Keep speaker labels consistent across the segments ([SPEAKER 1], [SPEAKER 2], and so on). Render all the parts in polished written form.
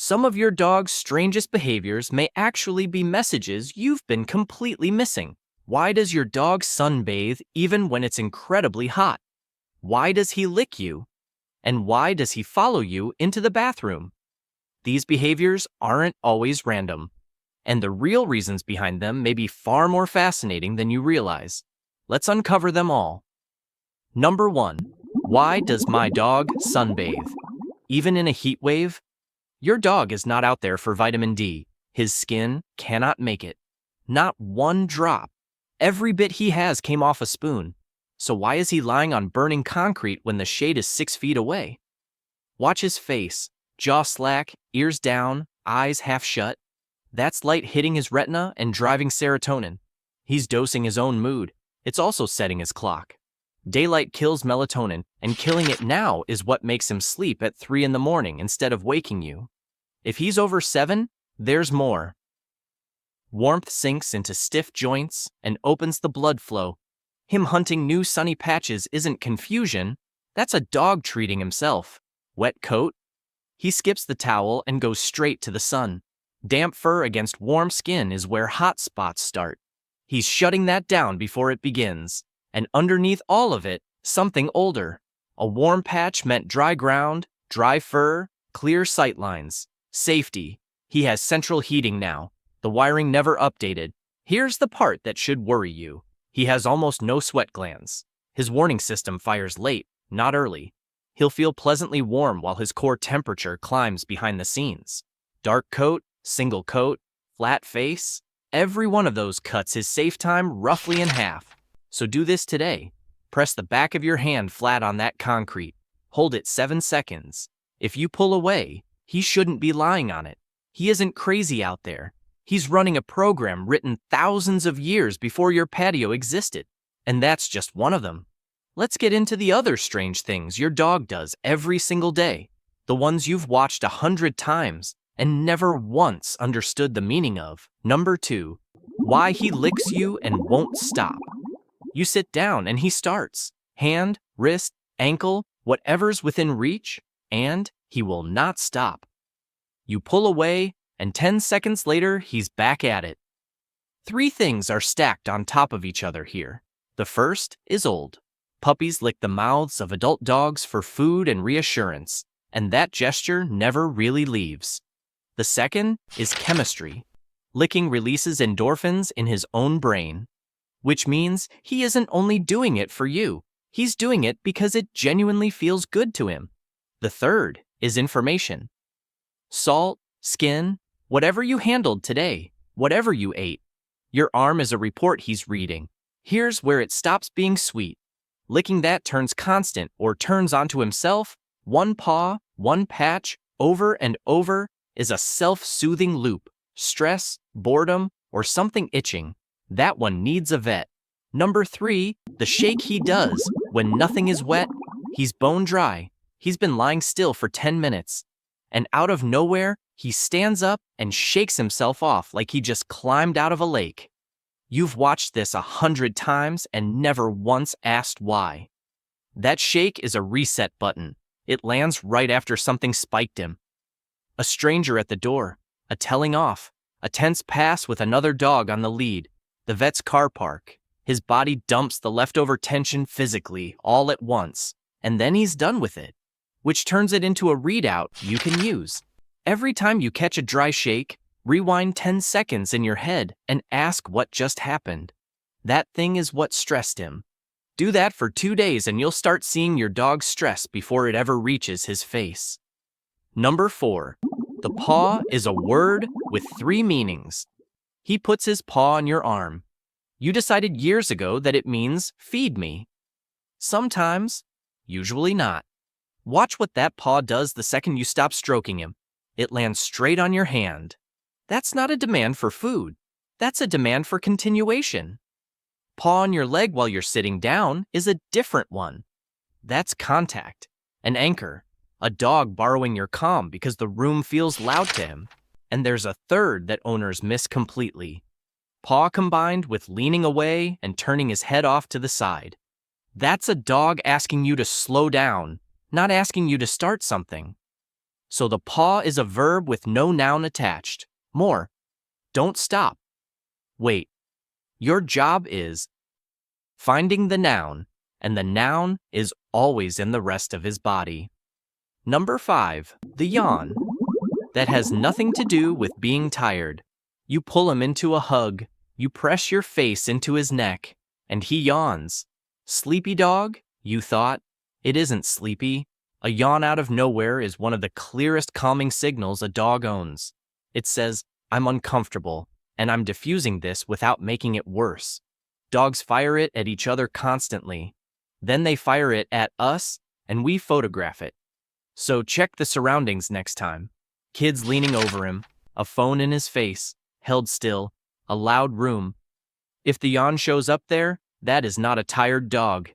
[SPEAKER 1] Some of your dog's strangest behaviors may actually be messages you've been completely missing. Why does your dog sunbathe even when it's incredibly hot? Why does he lick you? And why does he follow you into the bathroom? These behaviors aren't always random, and the real reasons behind them may be far more fascinating than you realize. Let's uncover them all. Number 1. Why does my dog sunbathe? Even in a heat wave? Your dog is not out there for vitamin D. His skin cannot make it. Not one drop. Every bit he has came off a spoon. So why is he lying on burning concrete when the shade is 6 feet away? Watch his face. Jaw slack, ears down, eyes half shut. That's light hitting his retina and driving serotonin. He's dosing his own mood. It's also setting his clock. Daylight kills melatonin, and killing it now is what makes him sleep at 3 in the morning instead of waking you. If he's over 7, there's more. Warmth sinks into stiff joints and opens the blood flow. Him hunting new sunny patches isn't confusion, that's a dog treating himself. Wet coat? He skips the towel and goes straight to the sun. Damp fur against warm skin is where hot spots start. He's shutting that down before it begins. And underneath all of it, something older. A warm patch meant dry ground, dry fur, clear sight lines. Safety. He has central heating now. The wiring never updated. Here's the part that should worry you. He has almost no sweat glands. His warning system fires late, not early. He'll feel pleasantly warm while his core temperature climbs behind the scenes. Dark coat, single coat, flat face. Every one of those cuts his safe time roughly in half. So do this today. Press the back of your hand flat on that concrete. Hold it 7 seconds. If you pull away, he shouldn't be lying on it. He isn't crazy out there. He's running a program written thousands of years before your patio existed. And that's just one of them. Let's get into the other strange things your dog does every single day. The ones you've watched 100 times and never once understood the meaning of. Number 2. Why he licks you and won't stop. You sit down and he starts. Hand, wrist, ankle, whatever's within reach, and he will not stop. You pull away, and 10 seconds later, he's back at it. 3 things are stacked on top of each other here. The first is old. Puppies lick the mouths of adult dogs for food and reassurance, and that gesture never really leaves. The second is chemistry. Licking releases endorphins in his own brain, which means he isn't only doing it for you, he's doing it because it genuinely feels good to him. The third is information. Salt, skin, whatever you handled today, whatever you ate, your arm is a report he's reading. Here's where it stops being sweet. Licking that turns constant or turns onto himself. One paw, one patch, over and over is a self-soothing loop. Stress, boredom, or something itching. That one needs a vet. Number 3, the shake he does when nothing is wet. He's bone dry. He's been lying still for 10 minutes. And out of nowhere, he stands up and shakes himself off like he just climbed out of a lake. You've watched this 100 times and never once asked why. That shake is a reset button. It lands right after something spiked him. A stranger at the door, a telling off, a tense pass with another dog on the lead. The vet's car park. His body dumps the leftover tension physically, all at once, and then he's done with it, which turns it into a readout you can use. Every time you catch a dry shake, rewind 10 seconds in your head and ask what just happened. That thing is what stressed him. Do that for 2 days and you'll start seeing your dog's stress before it ever reaches his face. Number 4. The paw is a word with 3 meanings. He puts his paw on your arm. You decided years ago that it means feed me. Sometimes, usually not. Watch what that paw does the second you stop stroking him. It lands straight on your hand. That's not a demand for food. That's a demand for continuation. Paw on your leg while you're sitting down is a different one. That's contact, an anchor, a dog borrowing your calm because the room feels loud to him. And there's a third that owners miss completely. Paw combined with leaning away and turning his head off to the side. That's a dog asking you to slow down, not asking you to start something. So the paw is a verb with no noun attached. More. Don't stop. Wait. Your job is finding the noun, and the noun is always in the rest of his body. Number 5. The yawn. That has nothing to do with being tired. You pull him into a hug, you press your face into his neck, and he yawns. Sleepy dog, you thought? It isn't sleepy. A yawn out of nowhere is one of the clearest calming signals a dog owns. It says, I'm uncomfortable, and I'm diffusing this without making it worse. Dogs fire it at each other constantly. Then they fire it at us, and we photograph it. So check the surroundings next time. Kids leaning over him, a phone in his face, held still, a loud room. If the yawn shows up there, that is not a tired dog.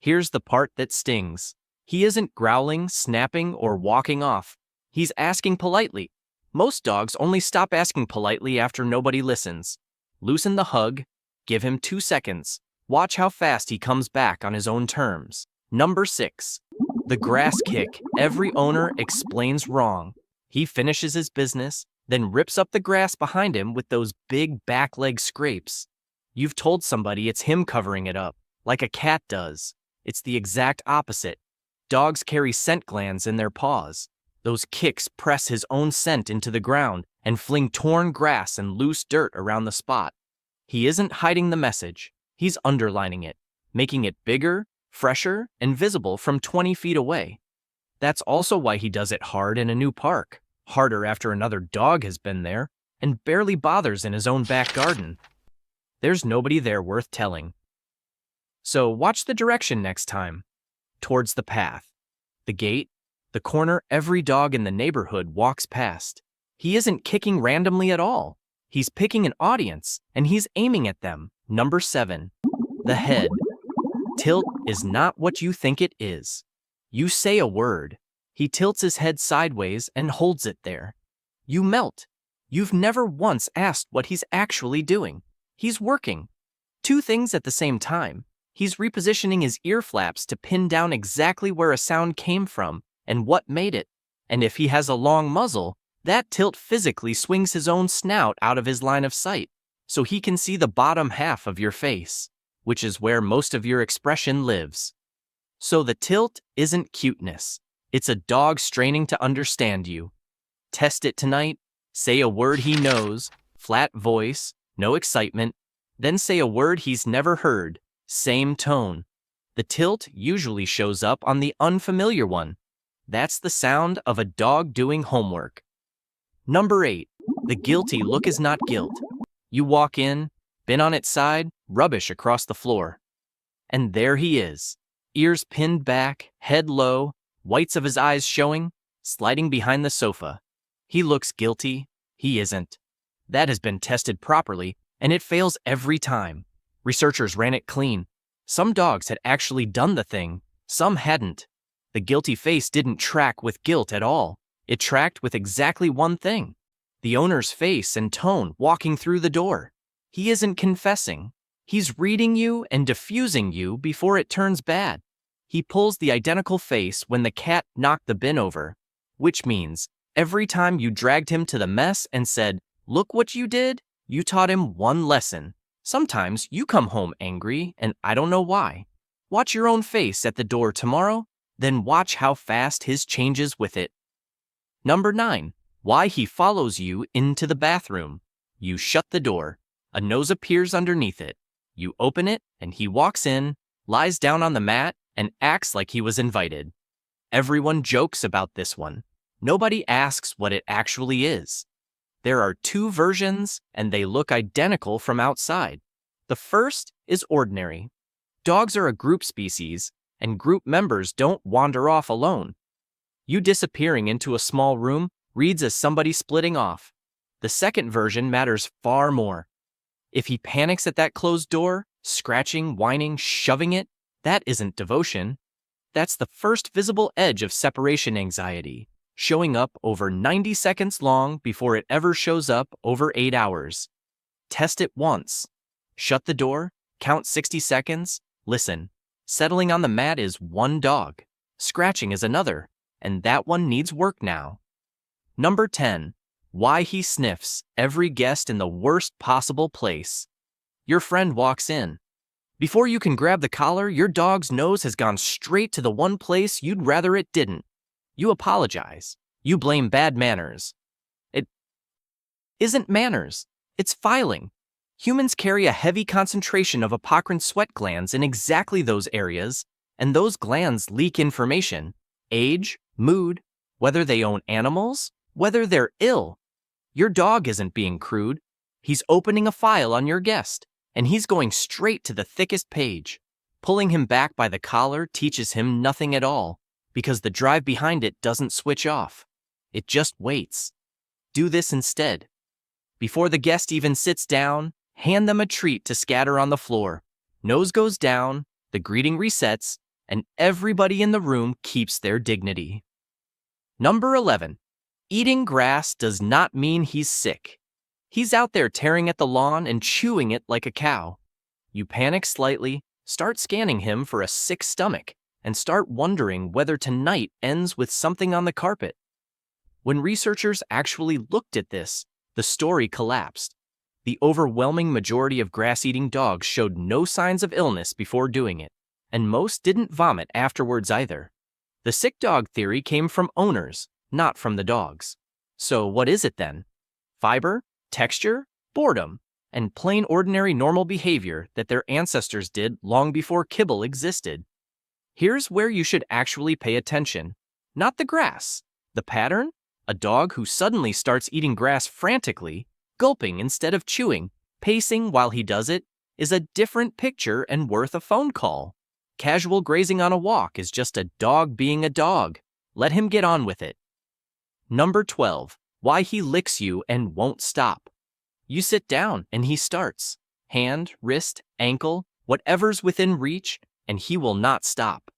[SPEAKER 1] Here's the part that stings. He isn't growling, snapping, or walking off. He's asking politely. Most dogs only stop asking politely after nobody listens. Loosen the hug, give him 2 seconds. Watch how fast he comes back on his own terms. Number 6. The grass kick. Every owner explains wrong. He finishes his business, then rips up the grass behind him with those big back leg scrapes. You've told somebody it's him covering it up, like a cat does. It's the exact opposite. Dogs carry scent glands in their paws. Those kicks press his own scent into the ground and fling torn grass and loose dirt around the spot. He isn't hiding the message. He's underlining it, making it bigger, fresher, and visible from 20 feet away. That's also why he does it hard in a new park, harder after another dog has been there, and barely bothers in his own back garden. There's nobody there worth telling. So watch the direction next time. Towards the path, the gate, the corner every dog in the neighborhood walks past. He isn't kicking randomly at all. He's picking an audience, and he's aiming at them. Number 7. The head. Tilt is not what you think it is. You say a word. He tilts his head sideways and holds it there. You melt. You've never once asked what he's actually doing. He's working. 2 things at the same time. He's repositioning his ear flaps to pin down exactly where a sound came from and what made it. And if he has a long muzzle, that tilt physically swings his own snout out of his line of sight, so he can see the bottom half of your face, which is where most of your expression lives. So the tilt isn't cuteness. It's a dog straining to understand you. Test it tonight. Say a word he knows, flat voice, no excitement. Then say a word he's never heard, same tone. The tilt usually shows up on the unfamiliar one. That's the sound of a dog doing homework. Number 8. The guilty look is not guilt. You walk in, bin on its side, rubbish across the floor. And there he is, ears pinned back, head low, whites of his eyes showing, sliding behind the sofa. He looks guilty. He isn't. That has been tested properly, and it fails every time. Researchers ran it clean. Some dogs had actually done the thing, some hadn't. The guilty face didn't track with guilt at all. It tracked with exactly one thing: the owner's face and tone walking through the door. He isn't confessing. He's reading you and diffusing you before it turns bad. He pulls the identical face when the cat knocked the bin over, which means every time you dragged him to the mess and said, "Look what you did," you taught him one lesson. Sometimes you come home angry, and I don't know why. Watch your own face at the door tomorrow, then watch how fast his changes with it. Number 9. Why he follows you into the bathroom. You shut the door. A nose appears underneath it. You open it, and he walks in, lies down on the mat, and acts like he was invited. Everyone jokes about this one. Nobody asks what it actually is. There are 2 versions, and they look identical from outside. The first is ordinary. Dogs are a group species, and group members don't wander off alone. You disappearing into a small room reads as somebody splitting off. The second version matters far more. If he panics at that closed door, scratching, whining, shoving it, that isn't devotion. That's the first visible edge of separation anxiety, showing up over 90 seconds long before it ever shows up over 8 hours. Test it once. Shut the door, count 60 seconds, listen. Settling on the mat is one dog. Scratching is another, and that one needs work now. Number 10. Why he sniffs every guest in the worst possible place. Your friend walks in. Before you can grab the collar, your dog's nose has gone straight to the one place you'd rather it didn't. You apologize. You blame bad manners. It isn't manners. It's filing. Humans carry a heavy concentration of apocrine sweat glands in exactly those areas, and those glands leak information, age, mood, whether they own animals, whether they're ill. Your dog isn't being crude. He's opening a file on your guest, and he's going straight to the thickest page. Pulling him back by the collar teaches him nothing at all, because the drive behind it doesn't switch off. It just waits. Do this instead. Before the guest even sits down, hand them a treat to scatter on the floor. Nose goes down, the greeting resets, and everybody in the room keeps their dignity. Number 11. Eating grass does not mean he's sick. He's out there tearing at the lawn and chewing it like a cow. You panic slightly, start scanning him for a sick stomach, and start wondering whether tonight ends with something on the carpet. When researchers actually looked at this, the story collapsed. The overwhelming majority of grass-eating dogs showed no signs of illness before doing it, and most didn't vomit afterwards either. The sick dog theory came from owners, not from the dogs. So what is it then? Fiber, texture, boredom, and plain ordinary normal behavior that their ancestors did long before kibble existed. Here's where you should actually pay attention. Not the grass. The pattern? A dog who suddenly starts eating grass frantically, gulping instead of chewing, pacing while he does it, is a different picture and worth a phone call. Casual grazing on a walk is just a dog being a dog. Let him get on with it. Number 12. Why he licks you and won't stop. You sit down and he starts. Hand, wrist, ankle, whatever's within reach, and he will not stop.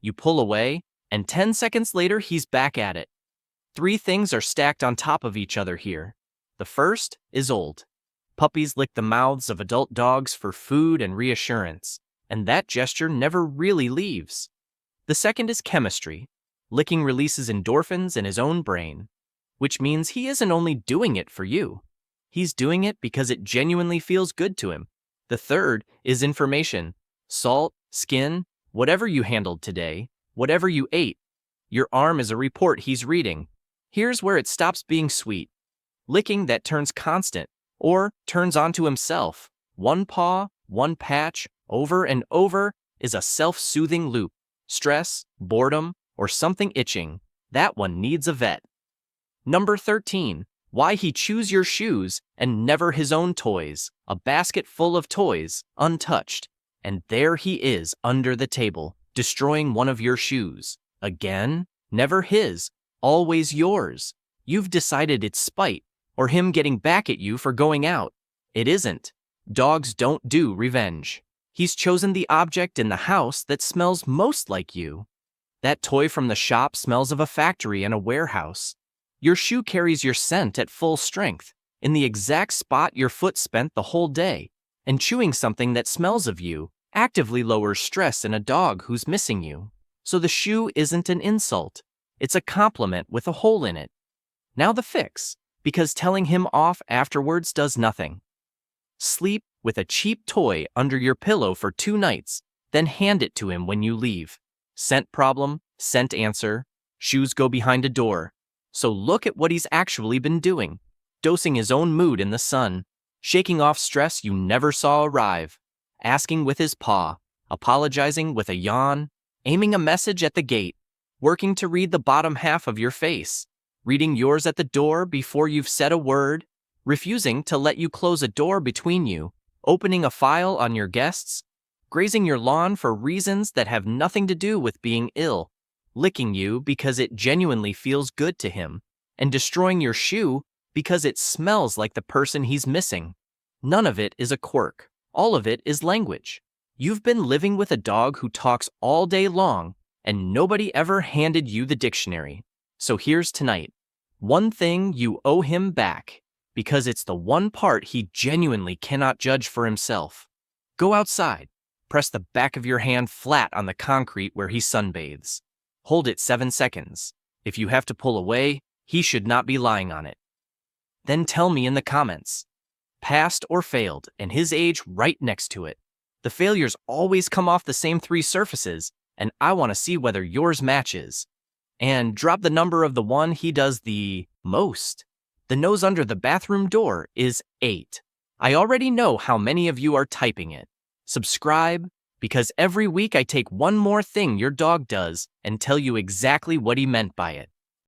[SPEAKER 1] You pull away, and 10 seconds later he's back at it. 3 things are stacked on top of each other here. The first is old. Puppies lick the mouths of adult dogs for food and reassurance, and that gesture never really leaves. The second is chemistry. Licking releases endorphins in his own brain, which means he isn't only doing it for you. He's doing it because it genuinely feels good to him. The third is information. Salt, skin, whatever you handled today, whatever you ate. Your arm is a report he's reading. Here's where it stops being sweet. Licking that turns constant, or turns onto himself. One paw, one patch, over and over, is a self-soothing loop. Stress, boredom, or something itching. That one needs a vet. Number 13. Why he chews your shoes and never his own toys. A basket full of toys, untouched. And there he is under the table, destroying one of your shoes. Again, never his, always yours. You've decided it's spite, or him getting back at you for going out. It isn't. Dogs don't do revenge. He's chosen the object in the house that smells most like you. That toy from the shop smells of a factory and a warehouse. Your shoe carries your scent at full strength, in the exact spot your foot spent the whole day, and chewing something that smells of you actively lowers stress in a dog who's missing you. So the shoe isn't an insult. It's a compliment with a hole in it. Now the fix, because telling him off afterwards does nothing. Sleep with a cheap toy under your pillow for 2 nights, then hand it to him when you leave. Scent problem, scent answer, shoes go behind a door. So look at what he's actually been doing. Dosing his own mood in the sun, shaking off stress you never saw arrive, asking with his paw, apologizing with a yawn, aiming a message at the gate, working to read the bottom half of your face, reading yours at the door before you've said a word, refusing to let you close a door between you, opening a file on your guests, grazing your lawn for reasons that have nothing to do with being ill, licking you because it genuinely feels good to him, and destroying your shoe because it smells like the person he's missing. None of it is a quirk. All of it is language. You've been living with a dog who talks all day long, and nobody ever handed you the dictionary. So here's tonight. One thing you owe him back, because it's the one part he genuinely cannot judge for himself. Go outside. Press the back of your hand flat on the concrete where he sunbathes. Hold it 7 seconds. If you have to pull away, He should not be lying on it. Then tell me in the comments. Passed or failed, and his age right next to it. The failures always come off the same 3 surfaces, and I want to see whether yours matches. And drop the number of the one he does the most. The nose under the bathroom door is 8. I already know how many of you are typing it. Subscribe, because every week I take one more thing your dog does and tell you exactly what he meant by it.